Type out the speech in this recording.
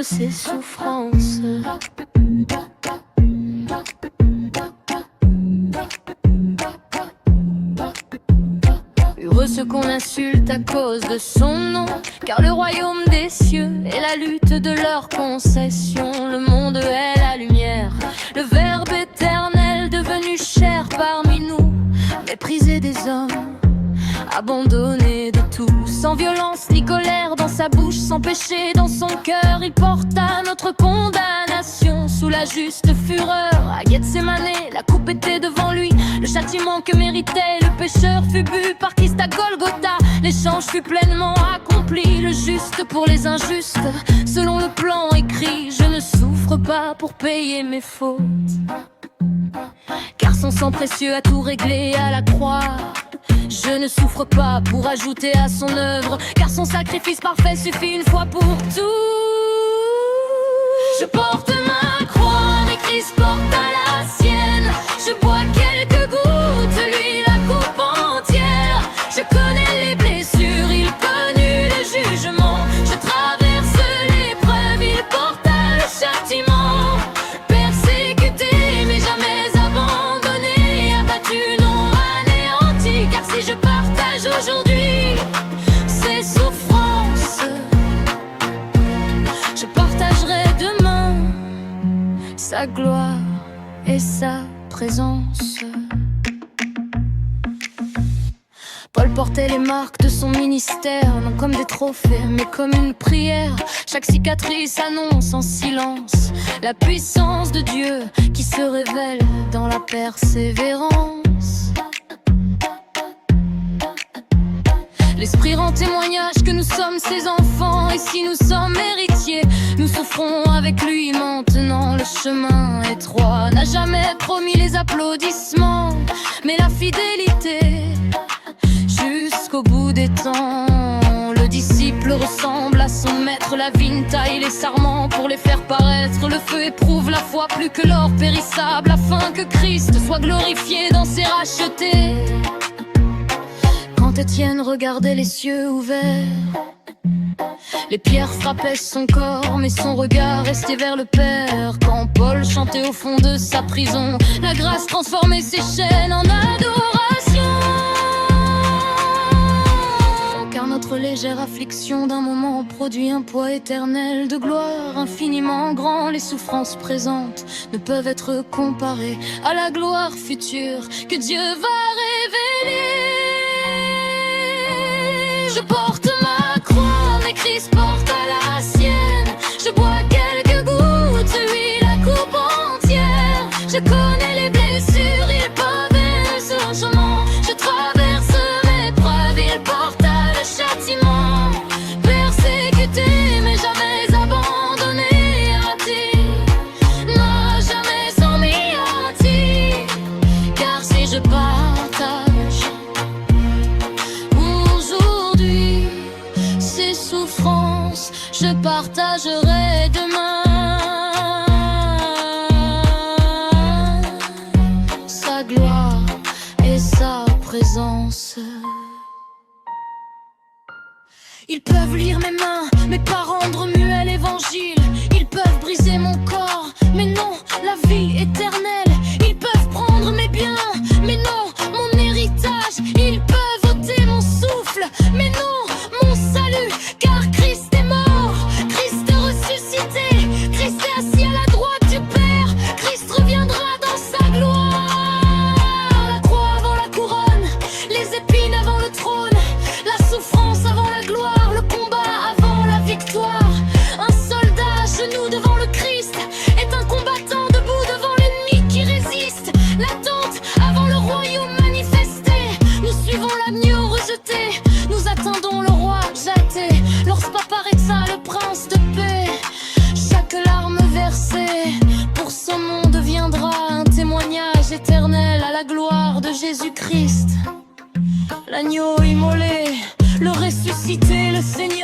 de ses souffrances. Heureux ceux qu'on insulte à cause de son nom, car le royaume des cieux est la lutte de leurs concessions. Le monde est la lumière, le verbe éternel devenu chair parmi nous, méprisé des hommes, abandonné de tout, sans violence ni colère dans sa bouche, sans péché dans son cœur. Il porta notre condamnation sous la juste fureur. À Gethsémane, la coupe était devant lui, le châtiment que méritait le pécheur fut bu par Christ à Golgotha. L'échange fut pleinement accompli, le juste pour les injustes, selon le plan écrit. Je ne souffre pas pour payer mes fautes, car son sang précieux a tout réglé à la croix. Je ne souffre pas pour ajouter à son œuvre, car son sacrifice parfait suffit une fois pour tout. Je porte ma croix, mais Christ porte à la sienne. Je bois quelques gouttes, lui la coupe entière. Je connais les blessures, il connut le jugement. Je traverse l'épreuve, il porta le châtiment. Persécuté, mais jamais abandonné, abattu, non anéanti. Car si je partage aujourd'hui ses souffrances, je partagerai demain sa gloire et sa présence. Paul portait les marques de son ministère, non comme des trophées, mais comme une prière. Chaque cicatrice annonce en silence la puissance de Dieu qui se révèle dans la persévérance. L'Esprit rend témoignage que nous sommes ses enfants, et si nous sommes héritiers, nous souffrons avec lui maintenant. Le chemin étroit n'a jamais promis les applaudissements, mais la fidélité jusqu'au bout des temps. Le disciple ressemble à son maître, la vigne taille les sarments pour les faire paraître. Le feu éprouve la foi plus que l'or périssable, afin que Christ soit glorifié dans ses rachetés. Quand Étienne regardait les cieux ouverts, les pierres frappaient son corps, mais son regard restait vers le Père. Quand Paul chantait au fond de sa prison, la grâce transformait ses chaînes en adoration. Car notre légère affliction d'un moment produit un poids éternel de gloire infiniment grand. Les souffrances présentes ne peuvent être comparées à la gloire future que Dieu va révéler. Je porte ma croix, mais Christ porte à la sienne. Je bois quelques gouttes, lui la coupe entière. Je connais les blessures, il pavait ce chemin. Je traverse l'épreuve, il porta le châtiment. Persécuté, mais jamais abandonné, raté, n'a jamais sans méanti. Car si je partage souffrance, je partagerai demain sa gloire et sa présence. Ils peuvent lire mes mains, mais pas rendre muet l'évangile. Ils peuvent briser mon corps, mais non la vie éternelle. Ils peuvent prendre mes biens, mais non mon héritage. Ils peuvent ôter mon souffle, mais non mon salut. Car Christ est mort, Christ est ressuscité, Christ est assis à la droite du Père. Christ reviendra dans sa gloire. La croix avant la couronne, les épines avant le trône, la souffrance avant la gloire, le combat avant la victoire. Un soldat à genoux devant le Christ est un combattant debout devant l'ennemi qui résiste. L'attente avant le royaume manifesté, nous suivons l'agneau rejeté, nous attendons le roi jaté. Lorsqu'apparaîtra le prince de paix, chaque larme versée pour son nom deviendra un témoignage éternel à la gloire de Jésus-Christ. L'agneau immolé, le ressuscité, le Seigneur